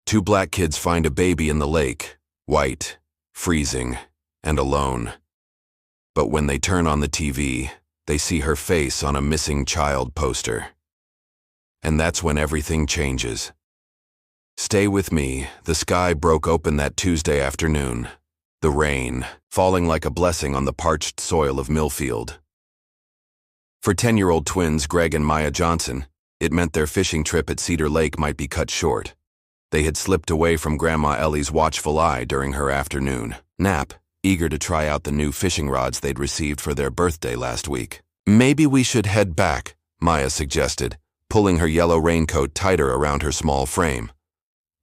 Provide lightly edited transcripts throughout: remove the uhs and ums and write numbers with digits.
Two black kids find a baby in the lake, white, freezing, and alone. But when they turn on the TV, they see her face on a missing child poster. And that's when everything changes. Stay with me. The sky broke open that Tuesday afternoon. The rain, falling like a blessing on the parched soil of Millfield. For 10-year-old twins Greg and Maya Johnson, it meant their fishing trip at Cedar Lake might be cut short. They had slipped away from Grandma Ellie's watchful eye during her afternoon nap, eager to try out the new fishing rods they'd received for their birthday last week. "Maybe we should head back," Maya suggested, pulling her yellow raincoat tighter around her small frame.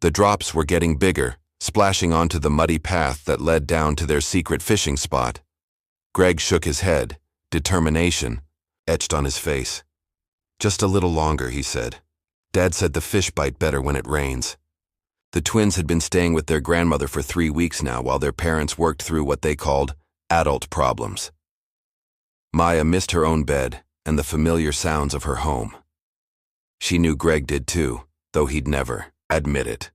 The drops were getting bigger, splashing onto the muddy path that led down to their secret fishing spot. Greg shook his head, determination etched on his face. "Just a little longer," he said. "Dad said the fish bite better when it rains." The twins had been staying with their grandmother for 3 weeks now while their parents worked through what they called adult problems. Maya missed her own bed and the familiar sounds of her home. She knew Greg did too, though he'd never admit it.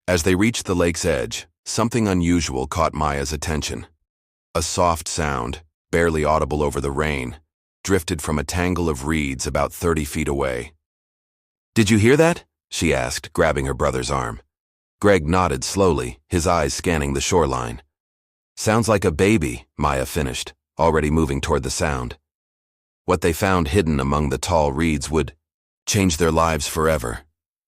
As they reached the lake's edge, something unusual caught Maya's attention. A soft sound, barely audible over the rain, drifted from a tangle of reeds about 30 feet away. "Did you hear that?" she asked, grabbing her brother's arm. Greg nodded slowly, his eyes scanning the shoreline. "Sounds like a baby," Maya finished, already moving toward the sound. What they found hidden among the tall reeds would change their lives forever.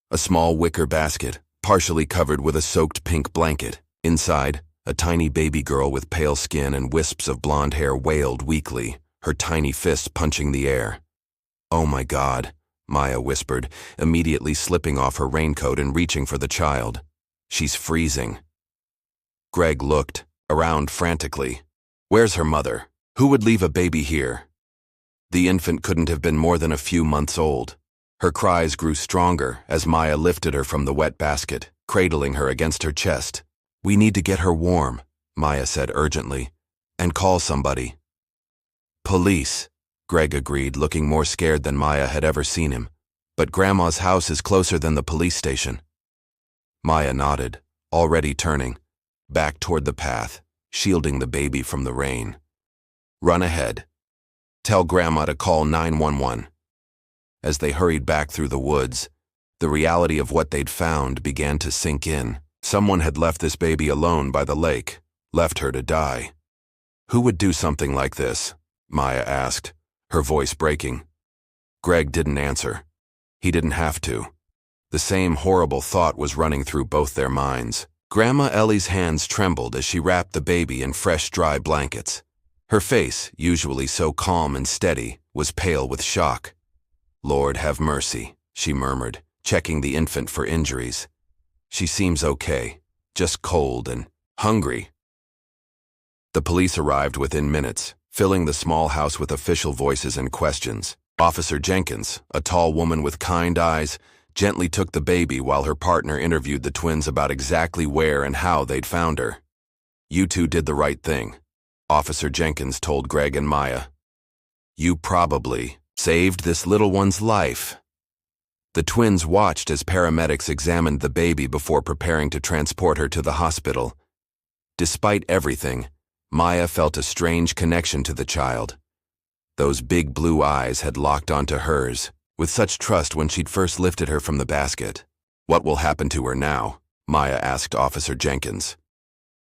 A small wicker basket, partially covered with a soaked pink blanket. Inside, a tiny baby girl with pale skin and wisps of blonde hair wailed weakly, her tiny fists punching the air. "Oh my God," Maya whispered, immediately slipping off her raincoat and reaching for the child. "She's freezing." Greg looked around frantically. Where's her mother? Who would leave a baby here? The infant couldn't have been more than a few months old. Her cries grew stronger as Maya lifted her from the wet basket, cradling her against her chest. "We need to get her warm," Maya said urgently, "and call somebody." "Police," Greg agreed, looking more scared than Maya had ever seen him. "But Grandma's house is closer than the police station." Maya nodded, already turning, back toward the path, shielding the baby from the rain. "Run ahead. Tell Grandma to call 911. As they hurried back through the woods, the reality of what they'd found began to sink in. Someone had left this baby alone by the lake, left her to die. Who would do something like this? Maya asked, her voice breaking. Greg didn't answer. He didn't have to. The same horrible thought was running through both their minds. Grandma Ellie's hands trembled as she wrapped the baby in fresh, dry blankets. Her face, usually so calm and steady, was pale with shock. "Lord have mercy," she murmured, checking the infant for injuries. "She seems okay, just cold and hungry." The police arrived within minutes, filling the small house with official voices and questions. Officer Jenkins, a tall woman with kind eyes, gently took the baby while her partner interviewed the twins about exactly where and how they'd found her. "You two did the right thing," Officer Jenkins told Greg and Maya. "You probably saved this little one's life." The twins watched as paramedics examined the baby before preparing to transport her to the hospital. Despite everything, Maya felt a strange connection to the child. Those big blue eyes had locked onto hers, with such trust when she'd first lifted her from the basket. "What will happen to her now?" Maya asked Officer Jenkins.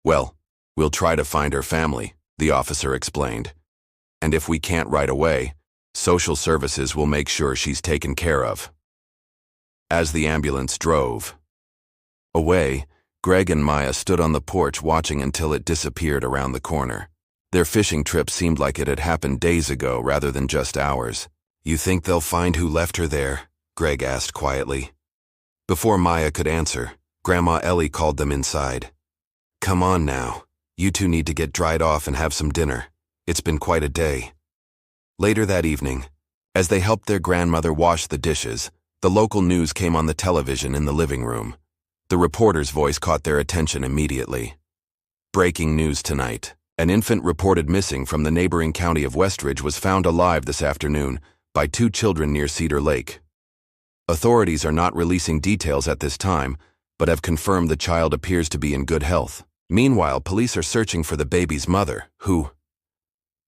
"Well, we'll try to find her family," the officer explained. "And if we can't right away, social services will make sure she's taken care of." As the ambulance drove away, Greg and Maya stood on the porch watching until it disappeared around the corner. Their fishing trip seemed like it had happened days ago rather than just hours. "You think they'll find who left her there?" Greg asked quietly. Before Maya could answer, Grandma Ellie called them inside. "Come on now. You two need to get dried off and have some dinner. It's been quite a day." Later that evening, as they helped their grandmother wash the dishes, the local news came on the television in the living room. The reporter's voice caught their attention immediately. "Breaking news tonight. An infant reported missing from the neighboring county of Westridge was found alive this afternoon by 2 children near Cedar Lake. Authorities are not releasing details at this time, but have confirmed the child appears to be in good health. Meanwhile, police are searching for the baby's mother, who...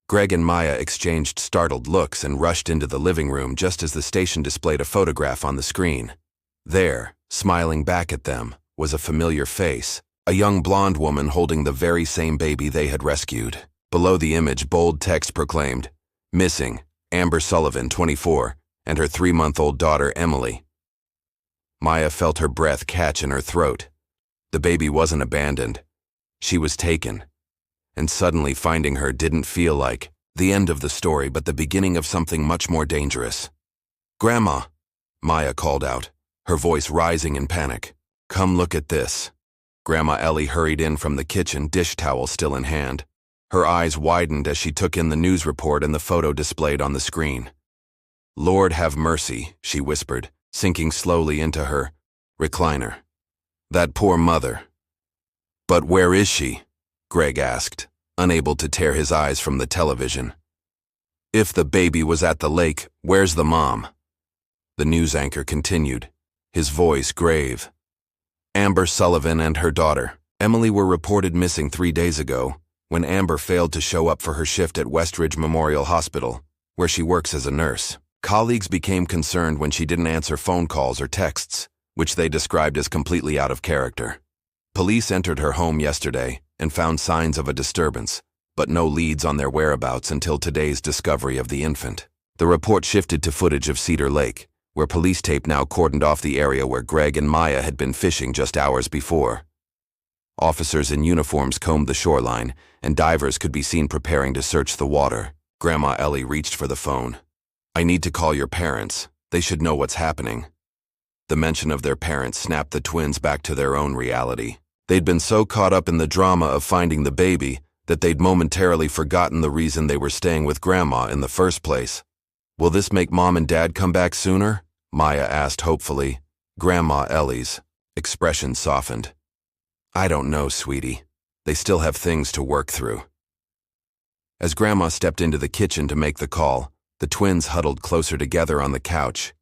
Greg and Maya exchanged startled looks and rushed into the living room just as the station displayed a photograph on the screen. There, smiling back at them, was a familiar face, a young blonde woman holding the very same baby they had rescued. Below the image, bold text proclaimed, "Missing, Amber Sullivan, 24, and her 3-month-old daughter, Emily." Maya felt her breath catch in her throat. The baby wasn't abandoned. She was taken. And suddenly finding her didn't feel like the end of the story, but the beginning of something much more dangerous. "Grandma," Maya called out, her voice rising in panic. "Come look at this." Grandma Ellie hurried in from the kitchen, dish towel still in hand. Her eyes widened as she took in the news report and the photo displayed on the screen. "Lord have mercy," she whispered, sinking slowly into her recliner. "That poor mother." "But where is she?" Greg asked, unable to tear his eyes from the television. "If the baby was at the lake, where's the mom?" The news anchor continued, his voice grave. "Amber Sullivan and her daughter, Emily, were reported missing 3 days ago, when Amber failed to show up for her shift at Westridge Memorial Hospital, where she works as a nurse. Colleagues became concerned when she didn't answer phone calls or texts, which they described as completely out of character. Police entered her home yesterday and found signs of a disturbance, but no leads on their whereabouts until today's discovery of the infant. The report shifted to footage of Cedar Lake, where police tape now cordoned off the area where Greg and Maya had been fishing just hours before. Officers in uniforms combed the shoreline, and divers could be seen preparing to search the water. Grandma Ellie reached for the phone. "I need to call your parents. They should know what's happening." The mention of their parents snapped the twins back to their own reality. They'd been so caught up in the drama of finding the baby that they'd momentarily forgotten the reason they were staying with Grandma in the first place. "Will this make Mom and Dad come back sooner?" Maya asked hopefully. Grandma Ellie's expression softened. "I don't know, sweetie. They still have things to work through." As Grandma stepped into the kitchen to make the call, the twins huddled closer together on the couch.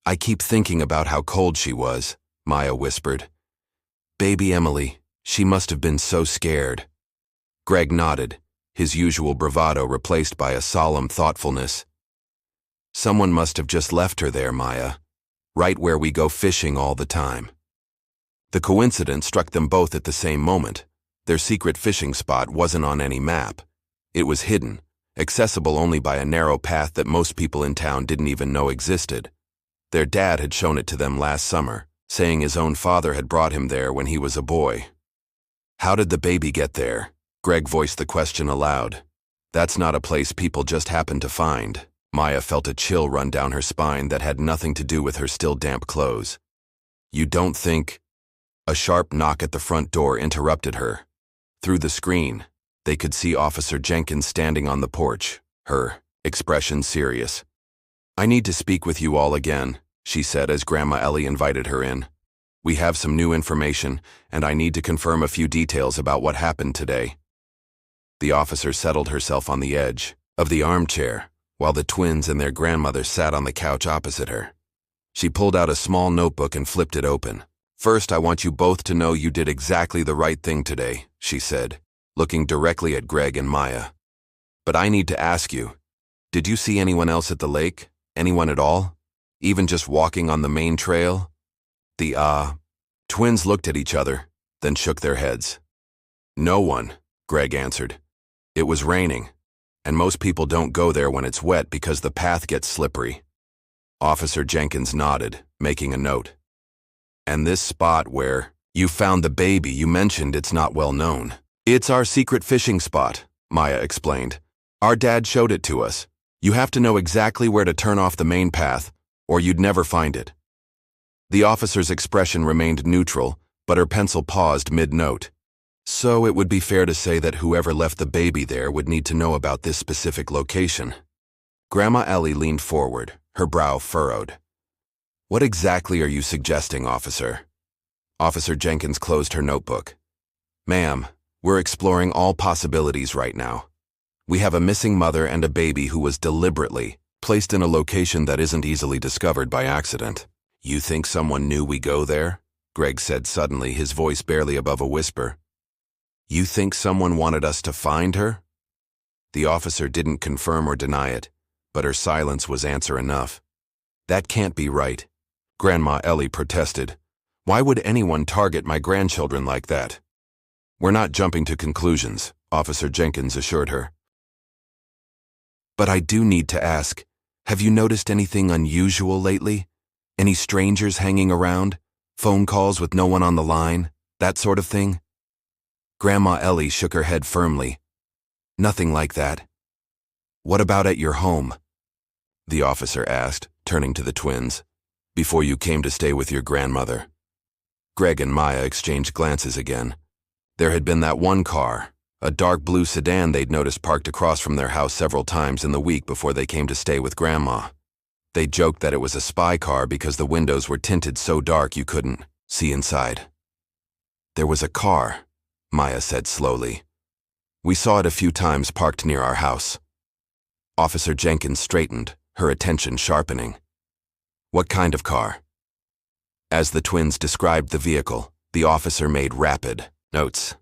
"I keep thinking about how cold she was," Maya whispered. "Baby Emily, she must have been so scared." Greg nodded, his usual bravado replaced by a solemn thoughtfulness. "Someone must have just left her there, Maya, right where we go fishing all the time." The coincidence struck them both at the same moment. Their secret fishing spot wasn't on any map. It was hidden, accessible only by a narrow path that most people in town didn't even know existed. Their dad had shown it to them last summer, saying his own father had brought him there when he was a boy. "How did the baby get there?" Greg voiced the question aloud. "That's not a place people just happen to find." Maya felt a chill run down her spine that had nothing to do with her still damp clothes. "You don't think—" A sharp knock at the front door interrupted her. Through the screen, they could see Officer Jenkins standing on the porch, her expression serious. "I need to speak with you all again," she said as Grandma Ellie invited her in. "We have some new information, and I need to confirm a few details about what happened today." The officer settled herself on the edge of the armchair, while the twins and their grandmother sat on the couch opposite her. She pulled out a small notebook and flipped it open. "First, I want you both to know you did exactly the right thing today," she said, looking directly at Greg and Maya. "But I need to ask you, did you see anyone else at the lake? Anyone at all? Even just walking on the main trail?" The twins looked at each other, then shook their heads. "No one," Greg answered. "It was raining, and most people don't go there when it's wet because the path gets slippery." Officer Jenkins nodded, making a note. "And this spot where you found the baby, you mentioned it's not well known." "It's our secret fishing spot," Maya explained. "Our dad showed it to us. You have to know exactly where to turn off the main path, or you'd never find it." The officer's expression remained neutral, but her pencil paused mid-note. "So it would be fair to say that whoever left the baby there would need to know about this specific location." Grandma Ellie leaned forward, her brow furrowed. "What exactly are you suggesting, officer?" Officer Jenkins closed her notebook. "Ma'am, we're exploring all possibilities right now. We have a missing mother and a baby who was deliberately placed in a location that isn't easily discovered by accident." "You think someone knew we go there?" Greg said suddenly, his voice barely above a whisper. You think someone wanted us to find her? The officer didn't confirm or deny it, but her silence was answer enough. That can't be right, Grandma Ellie protested. Why would anyone target my grandchildren like that? We're not jumping to conclusions, Officer Jenkins assured her. But I do need to ask, have you noticed anything unusual lately? Any strangers hanging around? Phone calls with no one on the line? That sort of thing? Grandma Ellie shook her head firmly. Nothing like that. What about at your home? The officer asked, turning to the twins. Before you came to stay with your grandmother. Greg and Maya exchanged glances again. There had been that one car, a dark blue sedan they'd noticed parked across from their house several times in the week before they came to stay with Grandma. They joked that it was a spy car because the windows were tinted so dark you couldn't see inside. There was a car, Maya said slowly. We saw it a few times parked near our house. Officer Jenkins straightened, her attention sharpening. What kind of car? As the twins described the vehicle, the officer made rapid notes.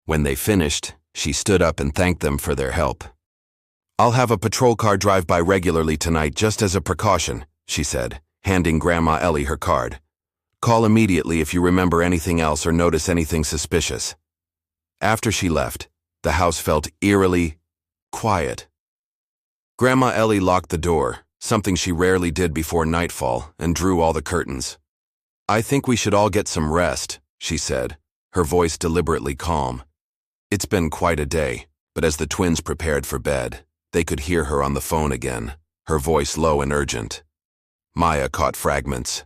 When they finished, she stood up and thanked them for their help. I'll have a patrol car drive by regularly tonight just as a precaution, she said, handing Grandma Ellie her card. Call immediately if you remember anything else or notice anything suspicious. After she left, the house felt eerily quiet. Grandma Ellie locked the door, something she rarely did before nightfall, and drew all the curtains. I think we should all get some rest, she said, her voice deliberately calm. It's been quite a day, but as the twins prepared for bed, they could hear her on the phone again, her voice low and urgent. Maya caught fragments.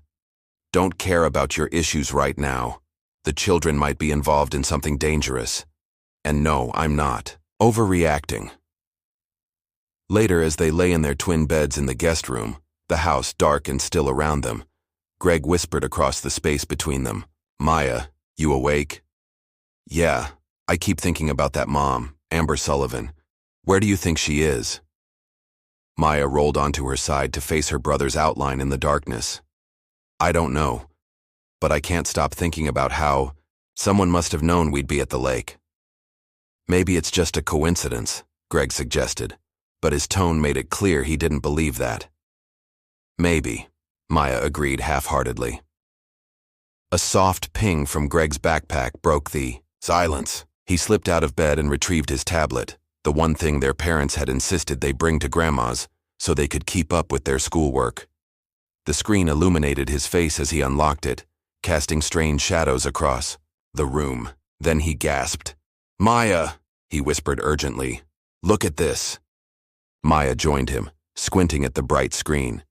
Don't care about your issues right now. The children might be involved in something dangerous. And no, I'm not overreacting. Later, as they lay in their twin beds in the guest room, the house dark and still around them, Greg whispered across the space between them. Maya, you awake? Yeah, I keep thinking about that mom, Amber Sullivan. Where do you think she is? Maya rolled onto her side to face her brother's outline in the darkness. I don't know, but I can't stop thinking about how someone must have known we'd be at the lake. Maybe it's just a coincidence, Greg suggested, but his tone made it clear he didn't believe that. Maybe, Maya agreed half-heartedly. A soft ping from Greg's backpack broke the silence. He slipped out of bed and retrieved his tablet, the one thing their parents had insisted they bring to Grandma's so they could keep up with their schoolwork. The screen illuminated his face as he unlocked it, casting strange shadows across the room. Then he gasped. Maya, he whispered urgently. Look at this. Maya joined him, squinting at the bright screen.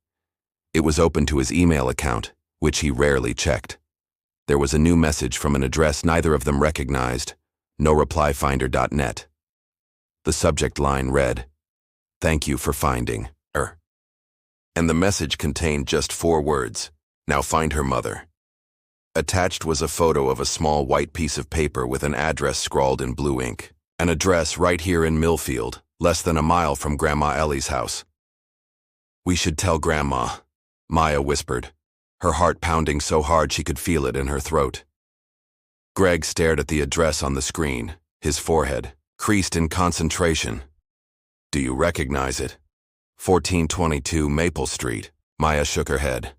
It was open to his email account, which he rarely checked. There was a new message from an address neither of them recognized, noreplyfinder.net. The subject line read, Thank you for finding her. And the message contained just 4 words, Now find her mother. Attached was a photo of a small white piece of paper with an address scrawled in blue ink. An address right here in Millfield, less than a mile from Grandma Ellie's house. We should tell Grandma, Maya whispered, her heart pounding so hard she could feel it in her throat. Greg stared at the address on the screen, his forehead creased in concentration. Do you recognize it? 1422 Maple Street. Maya shook her head.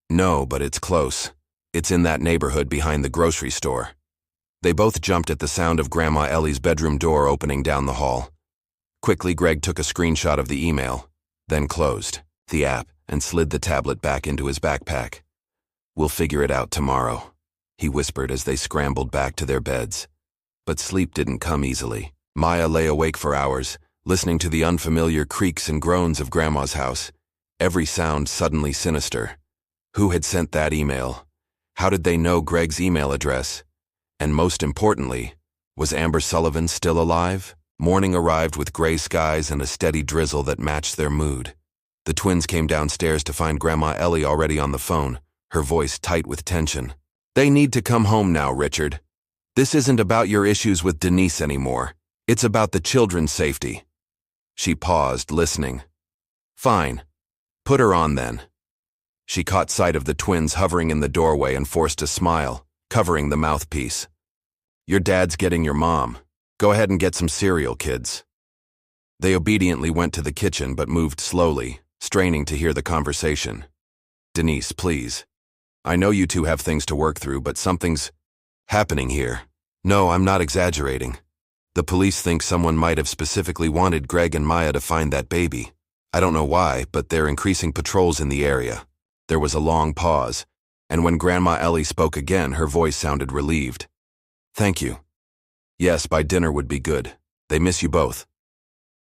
No, but it's close. It's in that neighborhood behind the grocery store. They both jumped at the sound of Grandma Ellie's bedroom door opening down the hall. Quickly, Greg took a screenshot of the email, then closed the app and slid the tablet back into his backpack. We'll figure it out tomorrow, he whispered as they scrambled back to their beds. But sleep didn't come easily. Maya lay awake for hours, listening to the unfamiliar creaks and groans of Grandma's house, every sound suddenly sinister. Who had sent that email? How did they know Greg's email address? And most importantly, was Amber Sullivan still alive? Morning arrived with gray skies and a steady drizzle that matched their mood. The twins came downstairs to find Grandma Ellie already on the phone, her voice tight with tension. They need to come home now, Richard. This isn't about your issues with Denise anymore. It's about the children's safety. She paused, listening. Fine. Put her on then. She caught sight of the twins hovering in the doorway and forced a smile, covering the mouthpiece. "Your dad's getting your mom. Go ahead and get some cereal, kids." They obediently went to the kitchen but moved slowly, straining to hear the conversation. "Denise, please. I know you two have things to work through, but something's happening here." "No, I'm not exaggerating. The police think someone might have specifically wanted Greg and Maya to find that baby. I don't know why, but they're increasing patrols in the area." There was a long pause, and when Grandma Ellie spoke again, her voice sounded relieved. "Thank you. Yes, by dinner would be good. They miss you both."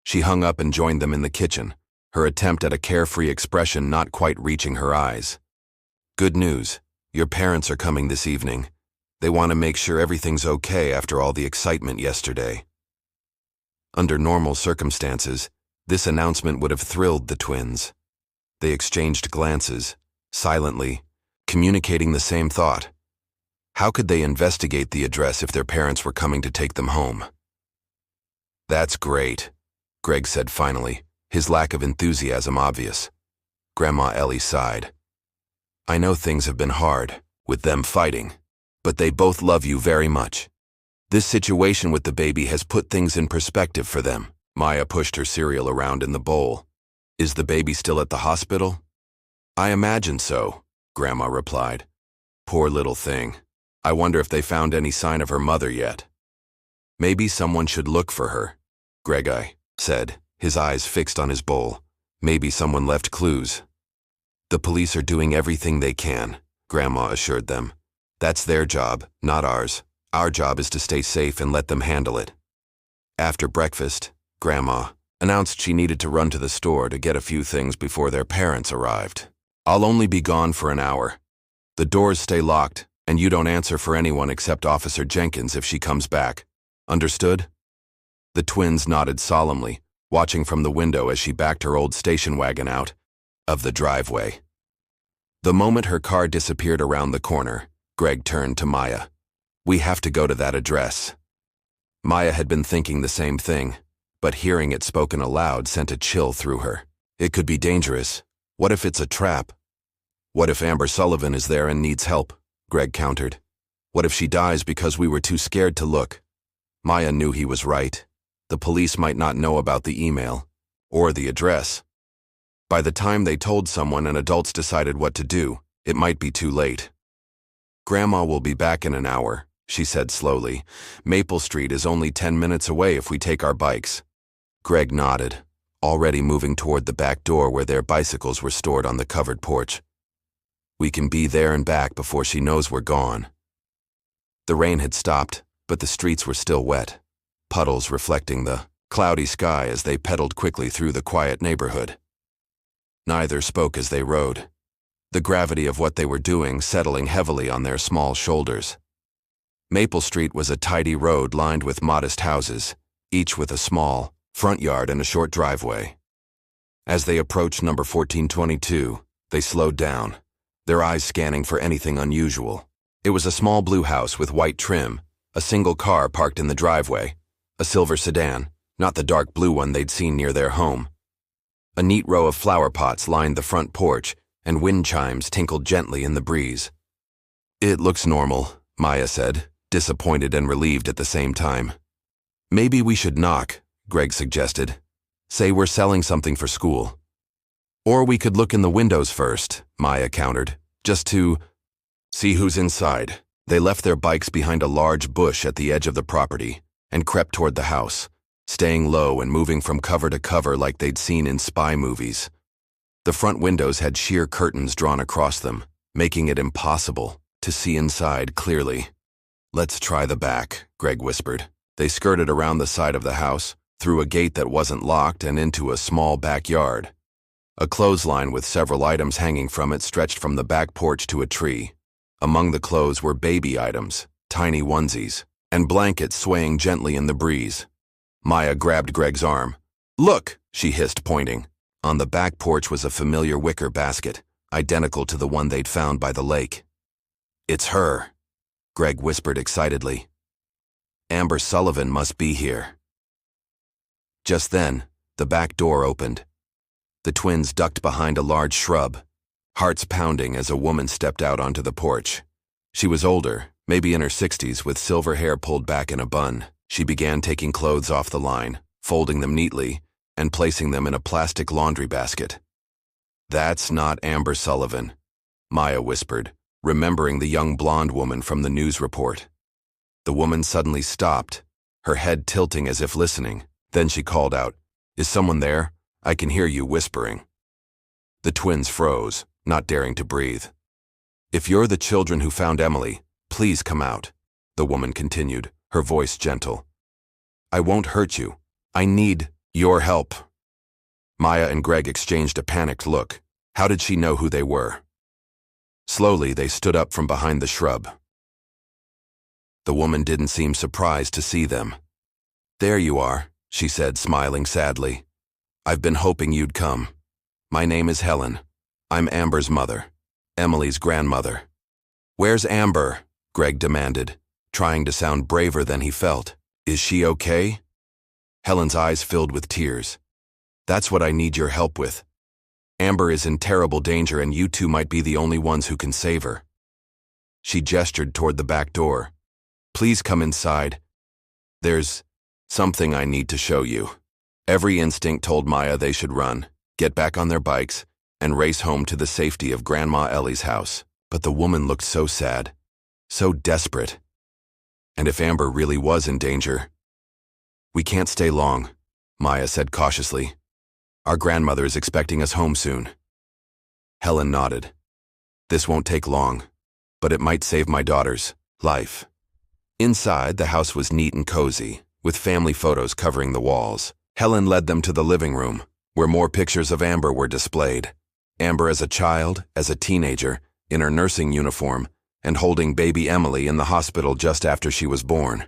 She hung up and joined them in the kitchen, her attempt at a carefree expression not quite reaching her eyes. "Good news. Your parents are coming this evening. They want to make sure everything's okay after all the excitement yesterday." Under normal circumstances, this announcement would have thrilled the twins. They exchanged glances, silently, communicating the same thought. How could they investigate the address if their parents were coming to take them home? "That's great," Greg said finally, his lack of enthusiasm obvious. Grandma Ellie sighed. "I know things have been hard, with them fighting, but they both love you very much. This situation with the baby has put things in perspective for them." Maya pushed her cereal around in the bowl. "Is the baby still at the hospital?" "I imagine so," Grandma replied. "Poor little thing. I wonder if they found any sign of her mother yet." "Maybe someone should look for her," Greg said, his eyes fixed on his bowl. "Maybe someone left clues." "The police are doing everything they can," Grandma assured them. "That's their job, not ours. Our job is to stay safe and let them handle it." After breakfast, Grandma announced she needed to run to the store to get a few things before their parents arrived. "I'll only be gone for an hour. The doors stay locked, and you don't answer for anyone except Officer Jenkins if she comes back. Understood?" The twins nodded solemnly, watching from the window as she backed her old station wagon out of the driveway. The moment her car disappeared around the corner, Greg turned to Maya. "We have to go to that address." Maya had been thinking the same thing, but hearing it spoken aloud sent a chill through her. It could be dangerous. What if it's a trap? "What if Amber Sullivan is there and needs help?" Greg countered. "What if she dies because we were too scared to look?" Maya knew he was right. The police might not know about the email, or the address. By the time they told someone and adults decided what to do, it might be too late. "Grandma will be back in an hour," she said slowly. "Maple Street is only 10 minutes away if we take our bikes." Greg nodded, already moving toward the back door where their bicycles were stored on the covered porch. "We can be there and back before she knows we're gone." The rain had stopped, but the streets were still wet, puddles reflecting the cloudy sky as they pedaled quickly through the quiet neighborhood. Neither spoke as they rode, the gravity of what they were doing settling heavily on their small shoulders. Maple Street was a tidy road lined with modest houses, each with a small front yard and a short driveway. As they approached number 1422, they slowed down, their eyes scanning for anything unusual. It was a small blue house with white trim, a single car parked in the driveway, a silver sedan, not the dark blue one they'd seen near their home. A neat row of flower pots lined the front porch, and wind chimes tinkled gently in the breeze. "It looks normal," Maya said, disappointed and relieved at the same time. "Maybe we should knock," Greg suggested. "Say we're selling something for school." "Or we could look in the windows first," Maya countered, "just to see who's inside." They left their bikes behind a large bush at the edge of the property and crept toward the house, staying low and moving from cover to cover like they'd seen in spy movies. The front windows had sheer curtains drawn across them, making it impossible to see inside clearly. "Let's try the back," Greg whispered. They skirted around the side of the house, through a gate that wasn't locked and into a small backyard. A clothesline with several items hanging from it stretched from the back porch to a tree. Among the clothes were baby items, tiny onesies, and blankets swaying gently in the breeze. Maya grabbed Greg's arm. "Look," she hissed, pointing. On the back porch was a familiar wicker basket, identical to the one they'd found by the lake. "It's her," Greg whispered excitedly. "Amber Sullivan must be here." Just then, the back door opened. The twins ducked behind a large shrub, hearts pounding as a woman stepped out onto the porch. She was older, maybe in her 60s, with silver hair pulled back in a bun. She began taking clothes off the line, folding them neatly, and placing them in a plastic laundry basket. "That's not Amber Sullivan," Maya whispered, remembering the young blonde woman from the news report. The woman suddenly stopped, her head tilting as if listening. Then she called out, "Is someone there? I can hear you whispering." The twins froze, not daring to breathe. "If you're the children who found Emily, please come out," the woman continued, her voice gentle. "I won't hurt you. I need your help." Maya and Greg exchanged a panicked look. How did she know who they were? Slowly, they stood up from behind the shrub. The woman didn't seem surprised to see them. "There you are," she said, smiling sadly. "I've been hoping you'd come. My name is Helen. I'm Amber's mother, Emily's grandmother." "Where's Amber?" Greg demanded, trying to sound braver than he felt. "Is she okay?" Helen's eyes filled with tears. "That's what I need your help with. Amber is in terrible danger, and you two might be the only ones who can save her." She gestured toward the back door. "Please come inside. There's something I need to show you." Every instinct told Maya they should run, get back on their bikes, and race home to the safety of Grandma Ellie's house. But the woman looked so sad, so desperate. And if Amber really was in danger? "We can't stay long," Maya said cautiously. "Our grandmother is expecting us home soon." Helen nodded. "This won't take long, but it might save my daughter's life." Inside, the house was neat and cozy, with family photos covering the walls. Helen led them to the living room, where more pictures of Amber were displayed. Amber as a child, as a teenager, in her nursing uniform, and holding baby Emily in the hospital just after she was born.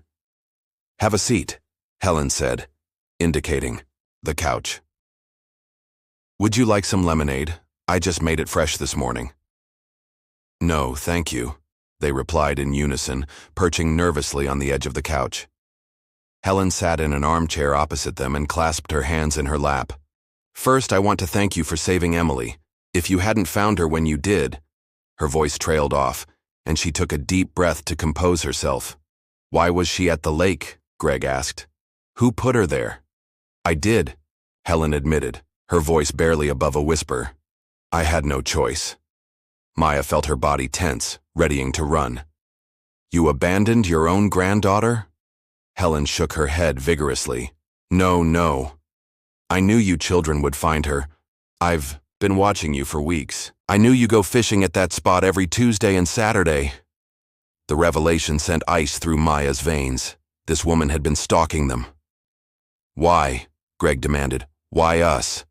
"Have a seat," Helen said, indicating the couch. "Would you like some lemonade? I just made it fresh this morning." "No, thank you," they replied in unison, perching nervously on the edge of the couch. Helen sat in an armchair opposite them and clasped her hands in her lap. "First, I want to thank you for saving Emily. If you hadn't found her when you did..." Her voice trailed off, and she took a deep breath to compose herself. "Why was she at the lake?" Greg asked. "Who put her there?" "I did," Helen admitted, her voice barely above a whisper. "I had no choice." Maya felt her body tense, readying to run. "You abandoned your own granddaughter?" Helen shook her head vigorously. No. I knew you children would find her. I've been watching you for weeks. I knew you go fishing at that spot every Tuesday and Saturday." The revelation sent ice through Maya's veins. This woman had been stalking them. "Why?" Greg demanded. "Why us?"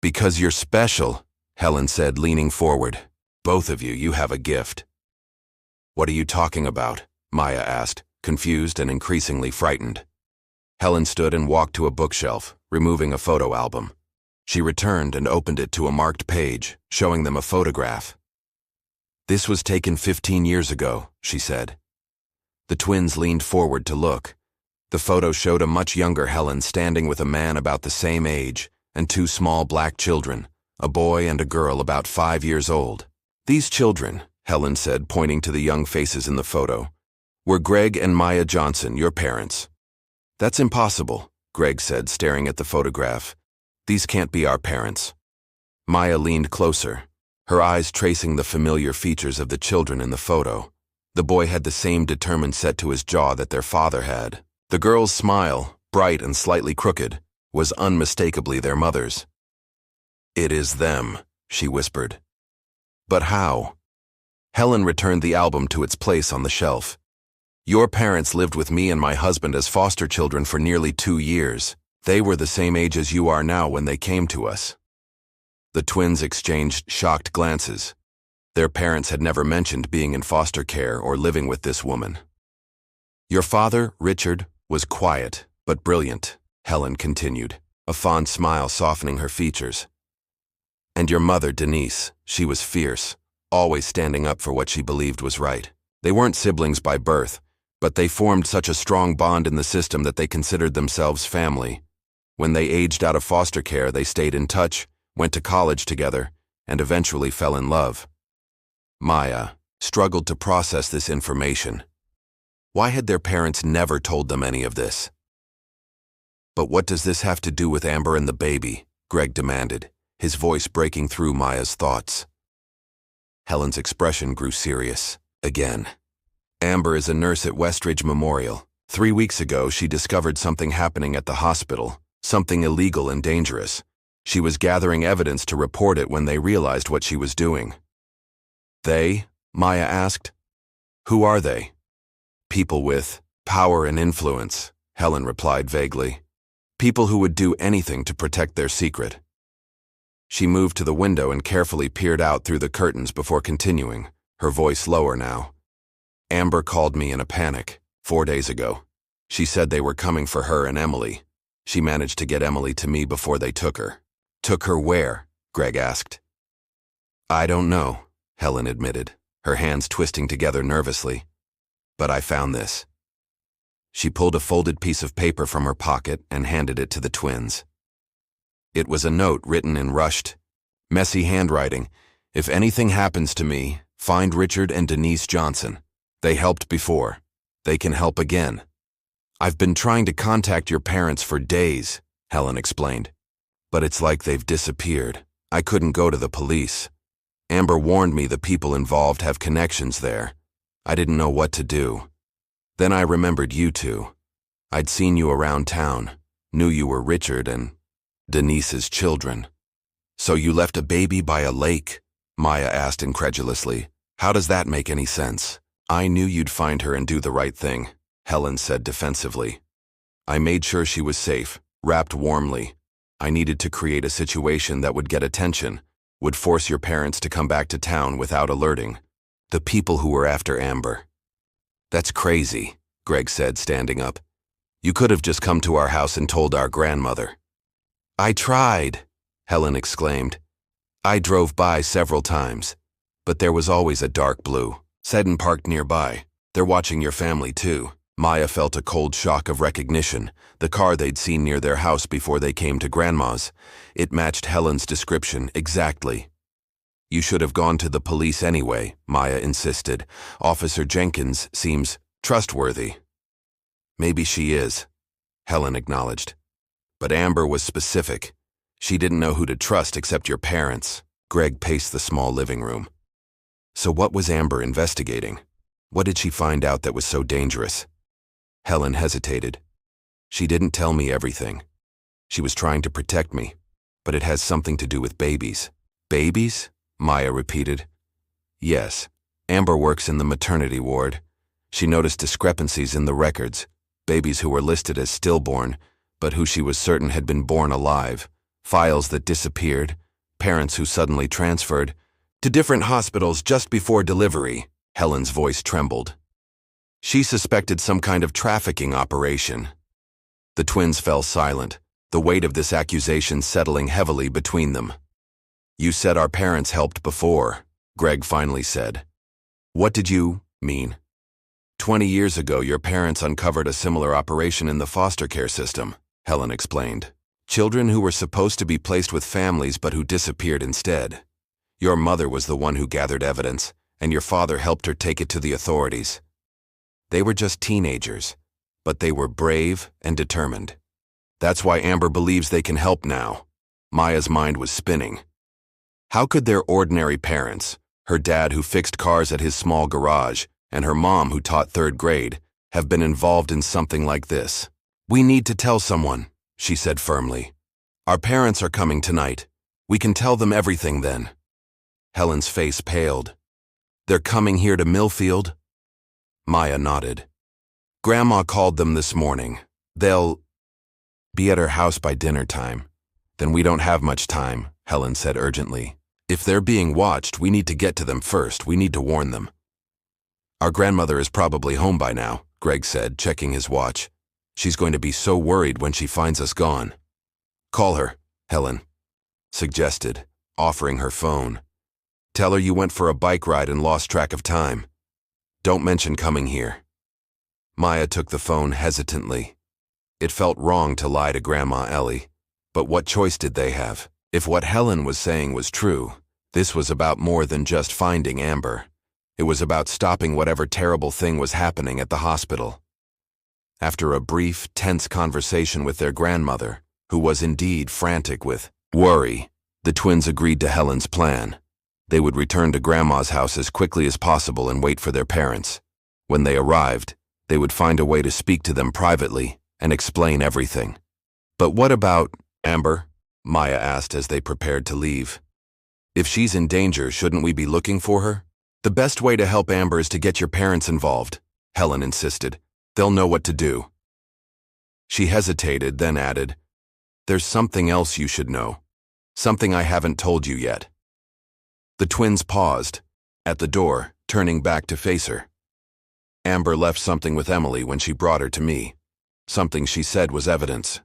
"Because you're special," Helen said, leaning forward. "Both of you have a gift." "What are you talking about?" Maya asked, confused and increasingly frightened. Helen stood and walked to a bookshelf, removing a photo album. She returned and opened it to a marked page, showing them a photograph. "This was taken 15 years ago," she said. The twins leaned forward to look. The photo showed a much younger Helen standing with a man about the same age and two small black children, a boy and a girl about 5 years old. "These children," Helen said, pointing to the young faces in the photo, "were Greg and Maya Johnson, your parents." "That's impossible," Greg said, staring at the photograph. "These can't be our parents." Maya leaned closer, her eyes tracing the familiar features of the children in the photo. The boy had the same determined set to his jaw that their father had. The girl's smile, bright and slightly crooked, was unmistakably their mother's. "It is them," she whispered. "But how?" Helen returned the album to its place on the shelf. "Your parents lived with me and my husband as foster children for nearly 2 years. They were the same age as you are now when they came to us." The twins exchanged shocked glances. Their parents had never mentioned being in foster care or living with this woman. "Your father, Richard, was quiet but brilliant," Helen continued, a fond smile softening her features. "And your mother, Denise, she was fierce, always standing up for what she believed was right. They weren't siblings by birth, but they formed such a strong bond in the system that they considered themselves family. When they aged out of foster care, they stayed in touch, went to college together, and eventually fell in love. Maya struggled to process this information. Why had their parents never told them any of this? "But what does this have to do with Amber and the baby?" Greg demanded, his voice breaking through Maya's thoughts. Helen's expression grew serious again. "Amber is a nurse at Westridge Memorial. 3 weeks ago, she discovered something happening at the hospital, something illegal and dangerous. She was gathering evidence to report it when they realized what she was doing." "They?" Maya asked. "Who are they?" "People with power and influence," Helen replied vaguely. "People who would do anything to protect their secret." She moved to the window and carefully peered out through the curtains before continuing, her voice lower now. "Amber called me in a panic 4 days ago. She said they were coming for her and Emily. She managed to get Emily to me before they took her." "Took her where?" Greg asked. "I don't know," Helen admitted, her hands twisting together nervously. "But I found this." She pulled a folded piece of paper from her pocket and handed it to the twins. It was a note written in rushed, messy handwriting. "If anything happens to me, find Richard and Denise Johnson. They helped before. They can help again." "I've been trying to contact your parents for days," Helen explained. "But it's like they've disappeared. I couldn't go to the police. Amber warned me the people involved have connections there. I didn't know what to do. Then I remembered you two. I'd seen you around town, knew you were Richard and Denise's children." "So you left a baby by a lake?" Maya asked incredulously. "How does that make any sense?" "I knew you'd find her and do the right thing," Helen said defensively. "I made sure she was safe, wrapped warmly. I needed to create a situation that would get attention, would force your parents to come back to town without alerting the people who were after Amber." "That's crazy," Greg said, standing up. "You could have just come to our house and told our grandmother." "I tried," Helen exclaimed. "I drove by several times, but there was always a dark blue sedan parked nearby. They're watching your family too." Maya felt a cold shock of recognition, the car they'd seen near their house before they came to Grandma's. It matched Helen's description exactly. "You should have gone to the police anyway," Maya insisted. "Officer Jenkins seems trustworthy." "Maybe she is," Helen acknowledged. "But Amber was specific. She didn't know who to trust except your parents." Greg paced the small living room. "So what was Amber investigating? What did she find out that was so dangerous?" Helen hesitated. "She didn't tell me everything. She was trying to protect me, but it has something to do with babies." "Babies?" Maya repeated. "Yes. Amber works in the maternity ward. She noticed discrepancies in the records, babies who were listed as stillborn, but who she was certain had been born alive, files that disappeared, parents who suddenly transferred to different hospitals just before delivery." Helen's voice trembled. She suspected some kind of trafficking operation. The twins fell silent, the weight of this accusation settling heavily between them. "You said our parents helped before," Greg finally said. "What did you mean?" 20 years ago, your parents uncovered a similar operation in the foster care system," Helen explained. "Children who were supposed to be placed with families but who disappeared instead. Your mother was the one who gathered evidence, and your father helped her take it to the authorities. They were just teenagers, but they were brave and determined. That's why Amber believes they can help now." Maya's mind was spinning. How could their ordinary parents, her dad who fixed cars at his small garage, and her mom who taught 3rd grade, have been involved in something like this? "We need to tell someone," she said firmly. "Our parents are coming tonight. We can tell them everything then." Helen's face paled. "They're coming here to Millfield?" Maya nodded. "Grandma called them this morning. They'll be at her house by dinner time." "Then we don't have much time," Helen said urgently. "If they're being watched, we need to get to them first. We need to warn them." "Our grandmother is probably home by now," Greg said, checking his watch. "She's going to be so worried when she finds us gone." "Call her," Helen suggested, offering her phone. "Tell her you went for a bike ride and lost track of time. Don't mention coming here." Maya took the phone hesitantly. It felt wrong to lie to Grandma Ellie, but what choice did they have? If what Helen was saying was true, This was about more than just finding Amber. It was about stopping whatever terrible thing was happening at the hospital. After a brief, tense conversation with their grandmother, who was indeed frantic with worry, the twins agreed to Helen's plan. They would return to Grandma's house as quickly as possible and wait for their parents. When they arrived, they would find a way to speak to them privately and explain everything. "But what about Amber?" Maya asked as they prepared to leave. "If she's in danger, shouldn't we be looking for her?" "The best way to help Amber is to get your parents involved," Helen insisted. "They'll know what to do." She hesitated, then added, "There's something else you should know. Something I haven't told you yet." The twins paused, at the door, turning back to face her. "Amber left something with Emily when she brought her to me. Something she said was evidence."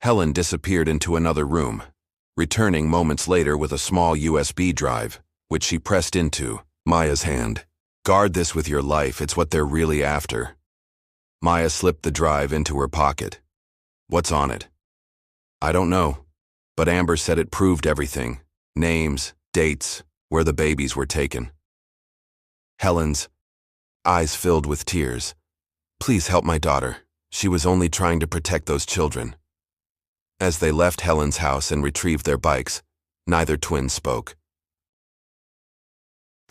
Helen disappeared into another room, returning moments later with a small USB drive, which she pressed into Maya's hand. "Guard this with your life, it's what they're really after." Maya slipped the drive into her pocket. "What's on it?" "I don't know, but Amber said it proved everything. Names, dates, where the babies were taken." Helen's eyes filled with tears. "Please help my daughter. She was only trying to protect those children." As they left Helen's house and retrieved their bikes, neither twin spoke.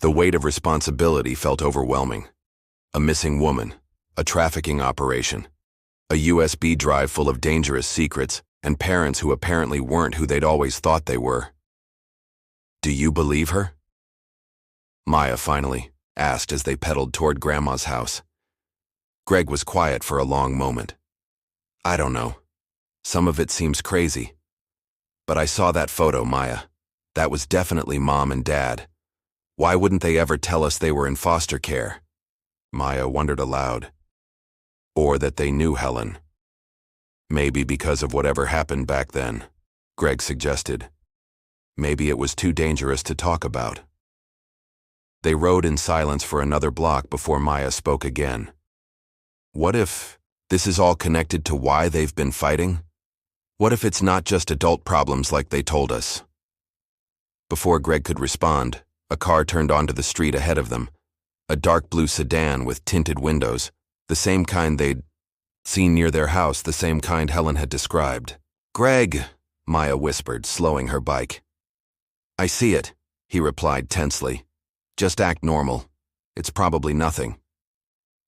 The weight of responsibility felt overwhelming. A missing woman, a trafficking operation, a USB drive full of dangerous secrets, and parents who apparently weren't who they'd always thought they were. "Do you believe her?" Maya finally asked as they pedaled toward Grandma's house. Greg was quiet for a long moment. "I don't know. Some of it seems crazy. But I saw that photo, Maya. That was definitely Mom and Dad. Why wouldn't they ever tell us they were in foster care?" Maya wondered aloud. Or that they knew Helen. "Maybe because of whatever happened back then," Greg suggested. "Maybe it was too dangerous to talk about." They rode in silence for another block before Maya spoke again. "What if this is all connected to why they've been fighting? What if it's not just adult problems like they told us?" Before Greg could respond, a car turned onto the street ahead of them. A dark blue sedan with tinted windows, the same kind they'd seen near their house, the same kind Helen had described. "Greg," Maya whispered, slowing her bike. "I see it," he replied tensely. "Just act normal. It's probably nothing."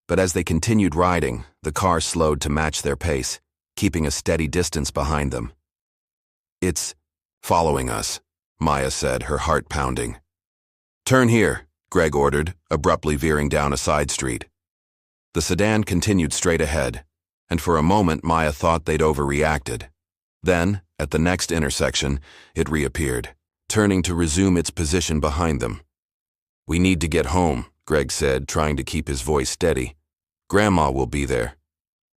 But as they continued riding, the car slowed to match their pace, keeping a steady distance behind them. "It's following us," Maya said, her heart pounding. "Turn here," Greg ordered, abruptly veering down a side street. The sedan continued straight ahead, and for a moment Maya thought they'd overreacted. Then, at the next intersection, it reappeared, turning to resume its position behind them. "We need to get home," Greg said, trying to keep his voice steady. "Grandma will be there."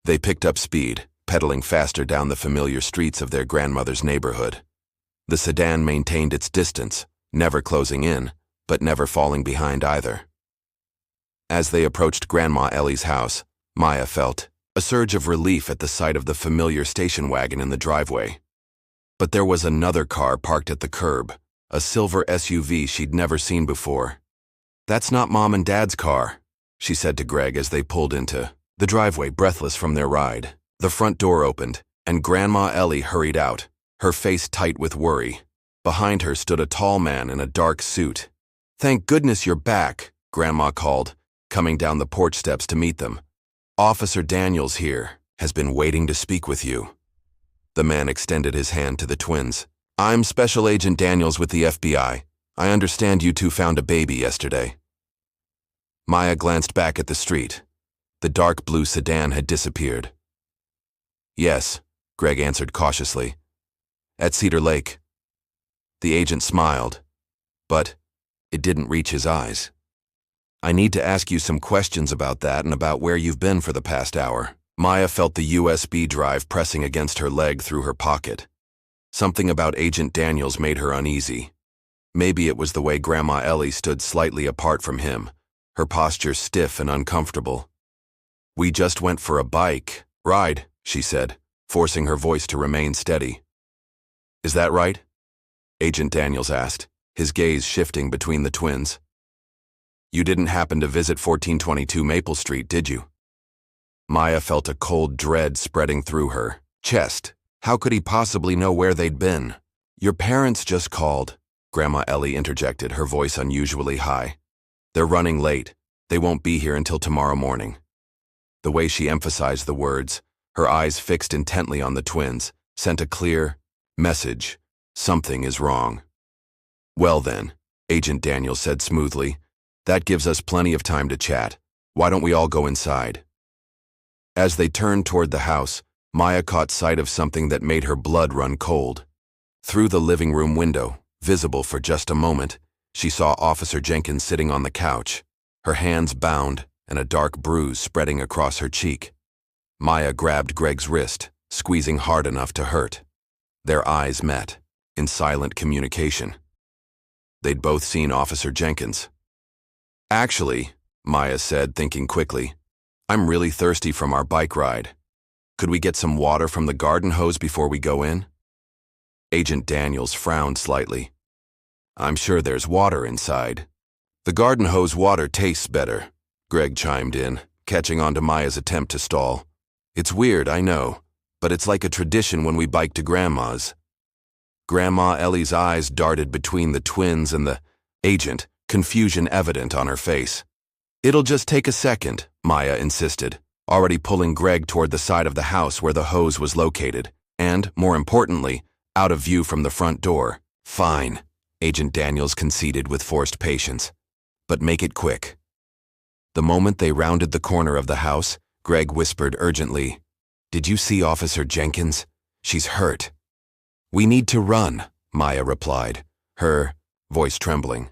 They picked up speed, pedaling faster down the familiar streets of their grandmother's neighborhood. The sedan maintained its distance, never closing in, but never falling behind either. As they approached Grandma Ellie's house, Maya felt a surge of relief at the sight of the familiar station wagon in the driveway. But there was another car parked at the curb, a silver SUV she'd never seen before. "That's not Mom and Dad's car," she said to Greg as they pulled into the driveway, breathless from their ride. The front door opened, and Grandma Ellie hurried out, her face tight with worry. Behind her stood a tall man in a dark suit. "Thank goodness you're back," Grandma called, coming down the porch steps to meet them. "Officer Daniels here has been waiting to speak with you." The man extended his hand to the twins. "I'm Special Agent Daniels with the FBI. I understand you two found a baby yesterday." Maya glanced back at the street. The dark blue sedan had disappeared. "Yes," Greg answered cautiously. "At Cedar Lake." The agent smiled, but it didn't reach his eyes. "I need to ask you some questions about that and about where you've been for the past hour." Maya felt the USB drive pressing against her leg through her pocket. Something about Agent Daniels made her uneasy. Maybe it was the way Grandma Ellie stood slightly apart from him, her posture stiff and uncomfortable. "We just went for a bike ride," she said, forcing her voice to remain steady. "Is that right?" Agent Daniels asked. his gaze shifting between the twins. "You didn't happen to visit 1422 Maple Street, did you?" Maya felt a cold dread spreading through her chest. How could he possibly know where they'd been? "Your parents just called," Grandma Ellie interjected, her voice unusually high. "They're running late. They won't be here until tomorrow morning." The way she emphasized the words, her eyes fixed intently on the twins, sent a clear message. Something is wrong. "Well then," Agent Daniels said smoothly, "that gives us plenty of time to chat. Why don't we all go inside?" As they turned toward the house, Maya caught sight of something that made her blood run cold. Through the living room window, visible for just a moment, she saw Officer Jenkins sitting on the couch, her hands bound and a dark bruise spreading across her cheek. Maya grabbed Greg's wrist, squeezing hard enough to hurt. Their eyes met, in silent communication. They'd both seen Officer Jenkins. "Actually," Maya said, thinking quickly, "I'm really thirsty from our bike ride. Could we get some water from the garden hose before we go in?" Agent Daniels frowned slightly. "I'm sure there's water inside." "The garden hose water tastes better," Greg chimed in, catching on to Maya's attempt to stall. "It's weird, I know, but it's like a tradition when we bike to Grandma's." Grandma Ellie's eyes darted between the twins and the agent, confusion evident on her face. "It'll just take a second," Maya insisted, already pulling Greg toward the side of the house where the hose was located, and, more importantly, out of view from the front door. "Fine," Agent Daniels conceded with forced patience. "But make it quick." The moment they rounded the corner of the house, Greg whispered urgently, "Did you see Officer Jenkins? She's hurt." "We need to run," Maya replied, her voice trembling.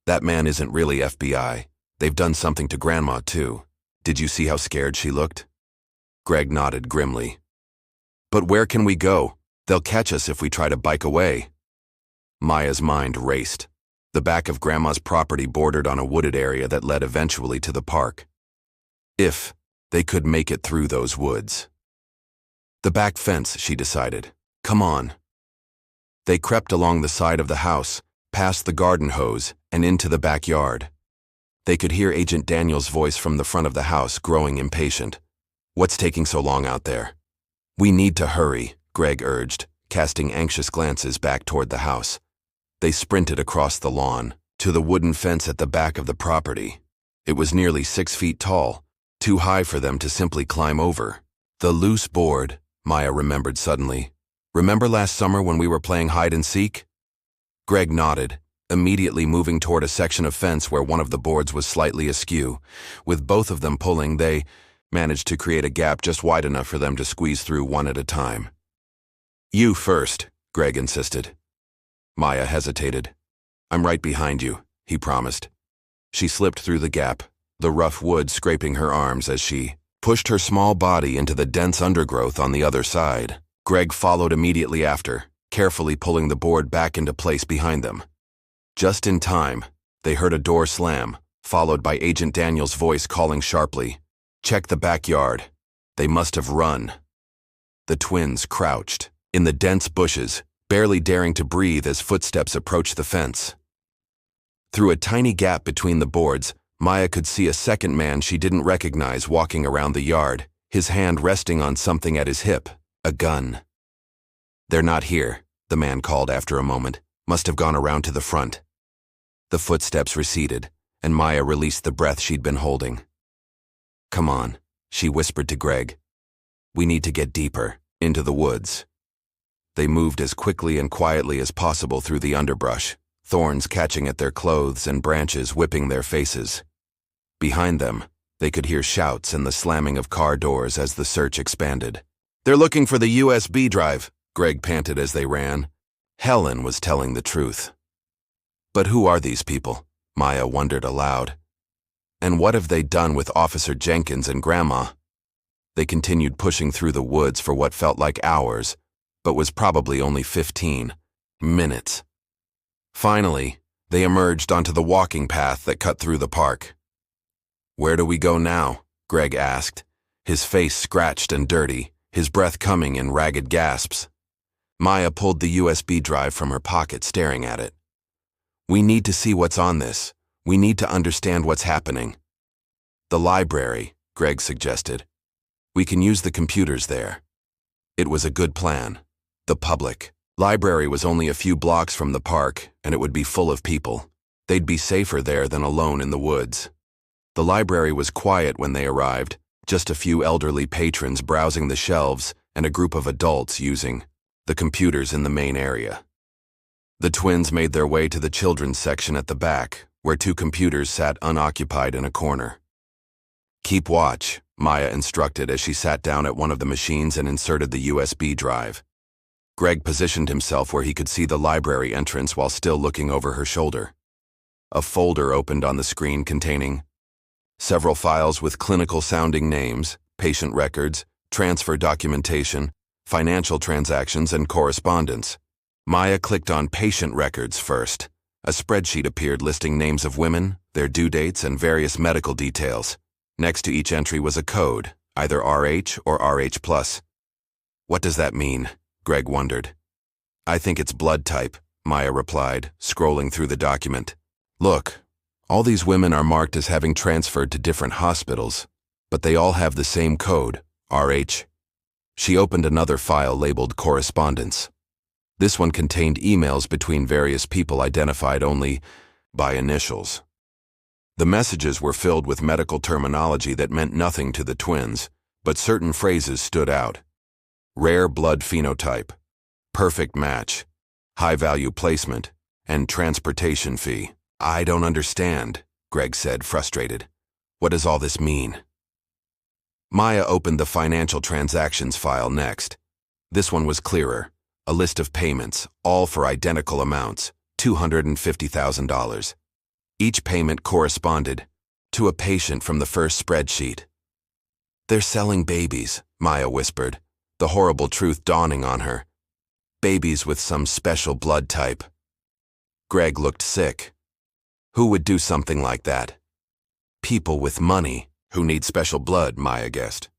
"That man isn't really FBI. They've done something to Grandma, too. Did you see how scared she looked?" Greg nodded grimly. "But where can we go? They'll catch us if we try to bike away." Maya's mind raced. The back of Grandma's property bordered on a wooded area that led eventually to the park. If they could make it through those woods. The back fence, she decided. Come on. They crept along the side of the house, past the garden hose, and into the backyard. They could hear Agent Daniels' voice from the front of the house, growing impatient. "What's taking so long out there?" "We need to hurry," Greg urged, casting anxious glances back toward the house. They sprinted across the lawn, to the wooden fence at the back of the property. It was nearly 6 feet tall, too high for them to simply climb over. The loose board, Maya remembered suddenly. "Remember last summer when we were playing hide and seek?" Greg nodded, immediately moving toward a section of fence where one of the boards was slightly askew. With both of them pulling, they managed to create a gap just wide enough for them to squeeze through one at a time. "You first," Greg insisted. Maya hesitated. "I'm right behind you," he promised. She slipped through the gap, the rough wood scraping her arms as she pushed her small body into the dense undergrowth on the other side. Greg followed immediately after, carefully pulling the board back into place behind them. Just in time, they heard a door slam, followed by Agent Daniels' voice calling sharply, "Check the backyard." They must have run. The twins crouched, in the dense bushes, barely daring to breathe as footsteps approached the fence. Through a tiny gap between the boards, Maya could see a second man she didn't recognize walking around the yard, his hand resting on something at his hip, a gun. "They're not here," the man called after a moment. "Must have gone around to the front." The footsteps receded, and Maya released the breath she'd been holding. "Come on," she whispered to Greg. "We need to get deeper, into the woods." They moved as quickly and quietly as possible through the underbrush, thorns catching at their clothes and branches whipping their faces. Behind them, they could hear shouts and the slamming of car doors as the search expanded. "They're looking for the USB drive," Greg panted as they ran. Helen was telling the truth. But who are these people? Maya wondered aloud. And what have they done with Officer Jenkins and Grandma? They continued pushing through the woods for what felt like hours, but was probably only 15 minutes. Finally, they emerged onto the walking path that cut through the park. "Where do we go now?" Greg asked, his face scratched and dirty, his breath coming in ragged gasps. Maya pulled the USB drive from her pocket, staring at it. We need to see what's on this. We need to understand what's happening. The library, Greg suggested. We can use the computers there. It was a good plan. The public library was only a few blocks from the park, and it would be full of people. They'd be safer there than alone in the woods. The library was quiet when they arrived, just a few elderly patrons browsing the shelves and a group of adults using the computers in the main area. The twins made their way to the children's section at the back, where two computers sat unoccupied in a corner. Keep watch, Maya instructed as she sat down at one of the machines and inserted the USB drive. Greg positioned himself where he could see the library entrance while still looking over her shoulder. A folder opened on the screen containing several files with clinical-sounding names, patient records, transfer documentation, financial transactions, and correspondence. Maya clicked on patient records first. A spreadsheet appeared listing names of women, their due dates, and various medical details. Next to each entry was a code, either RH or RH+. What does that mean? Greg wondered. I think it's blood type, Maya replied, scrolling through the document. Look, all these women are marked as having transferred to different hospitals, but they all have the same code, RH. She opened another file labeled correspondence. This one contained emails between various people identified only by initials. The messages were filled with medical terminology that meant nothing to the twins, but certain phrases stood out. Rare blood phenotype, perfect match, high-value placement, and transportation fee. I don't understand, Greg said, frustrated. What does all this mean? Maya opened the financial transactions file next. This one was clearer. A list of payments, all for identical amounts, $250,000. Each payment corresponded to a patient from the first spreadsheet. They're selling babies, Maya whispered, the horrible truth dawning on her. Babies with some special blood type. Greg looked sick. Who would do something like that? People with money who need special blood, Maya guessed.